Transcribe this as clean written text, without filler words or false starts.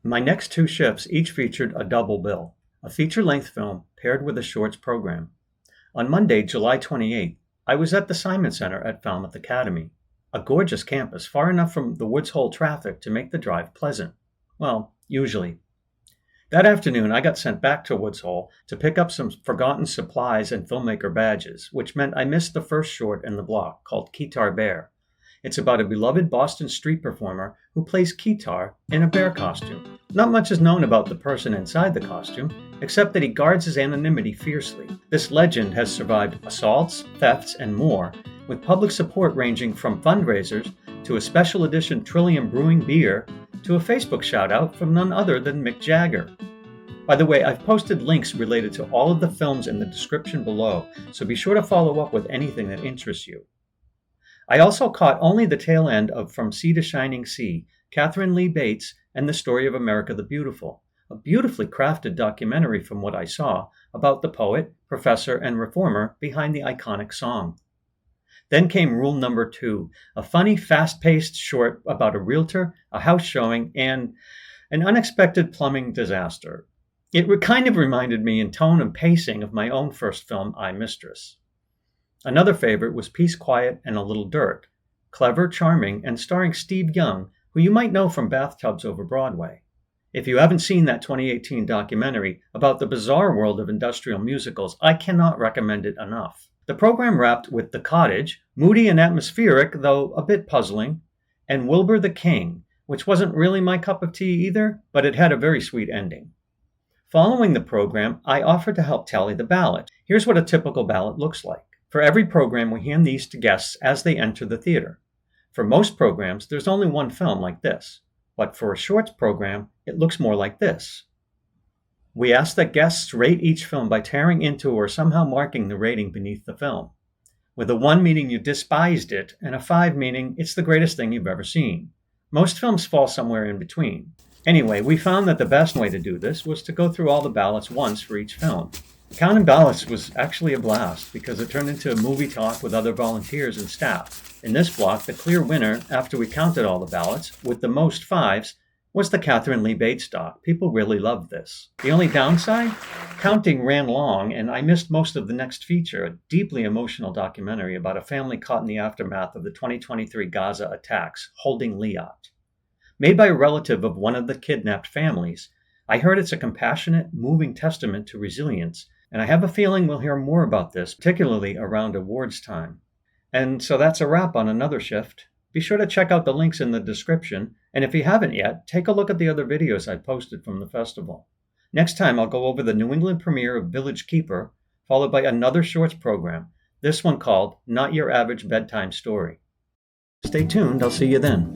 My next two shifts each featured a double bill, a feature-length film paired with a shorts program. On Monday, July 28th, I was at the Simon Center at Falmouth Academy, a gorgeous campus far enough from the Woods Hole traffic to make the drive pleasant. Well, usually. That afternoon, I got sent back to Woods Hole to pick up some forgotten supplies and filmmaker badges, which meant I missed the first short in the block, called Keytar Bear. It's about a beloved Boston street performer who plays keytar in a bear costume. Not much is known about the person inside the costume, except that he guards his anonymity fiercely. This legend has survived assaults, thefts, and more, with public support ranging from fundraisers to a special edition Trillium Brewing beer to a Facebook shout-out from none other than Mick Jagger. By the way, I've posted links related to all of the films in the description below, so be sure to follow up with anything that interests you. I also caught only the tail end of From Sea to Shining Sea, Catherine Lee Bates and the Story of America the Beautiful, a beautifully crafted documentary from what I saw about the poet, professor, and reformer behind the iconic song. Then came Rule Number 2, a funny, fast-paced short about a realtor, a house showing, and an unexpected plumbing disaster. It kind of reminded me in tone and pacing of my own first film, I, Mistress. Another favorite was Peace, Quiet, and a Little Dirt, clever, charming, and starring Steve Young, who you might know from Bathtubs Over Broadway. If you haven't seen that 2018 documentary about the bizarre world of industrial musicals, I cannot recommend it enough. The program wrapped with The Cottage, moody and atmospheric, though a bit puzzling, and Wilbur the King, which wasn't really my cup of tea either, but it had a very sweet ending. Following the program, I offered to help tally the ballot. Here's what a typical ballot looks like. For every program, we hand these to guests as they enter the theater. For most programs, there's only one film like this, but for a shorts program, it looks more like this. We ask that guests rate each film by tearing into or somehow marking the rating beneath the film, with a 1 meaning you despised it and a 5 meaning it's the greatest thing you've ever seen. Most films fall somewhere in between. Anyway, we found that the best way to do this was to go through all the ballots once for each film. Counting ballots was actually a blast because it turned into a movie talk with other volunteers and staff. In this block, the clear winner, after we counted all the ballots, with the most 5s, was the Catherine Lee Bates doc. People really loved this. The only downside? Counting ran long, and I missed most of the next feature, a deeply emotional documentary about a family caught in the aftermath of the 2023 Gaza attacks, Holding Liat. Made by a relative of one of the kidnapped families, I heard it's a compassionate, moving testament to resilience, and I have a feeling we'll hear more about this, particularly around awards time. And so that's a wrap on another shift. Be sure to check out the links in the description, and if you haven't yet, take a look at the other videos I posted from the festival. Next time, I'll go over the New England premiere of Village Keeper, followed by another shorts program, this one called Not Your Average Bedtime Story. Stay tuned, I'll see you then.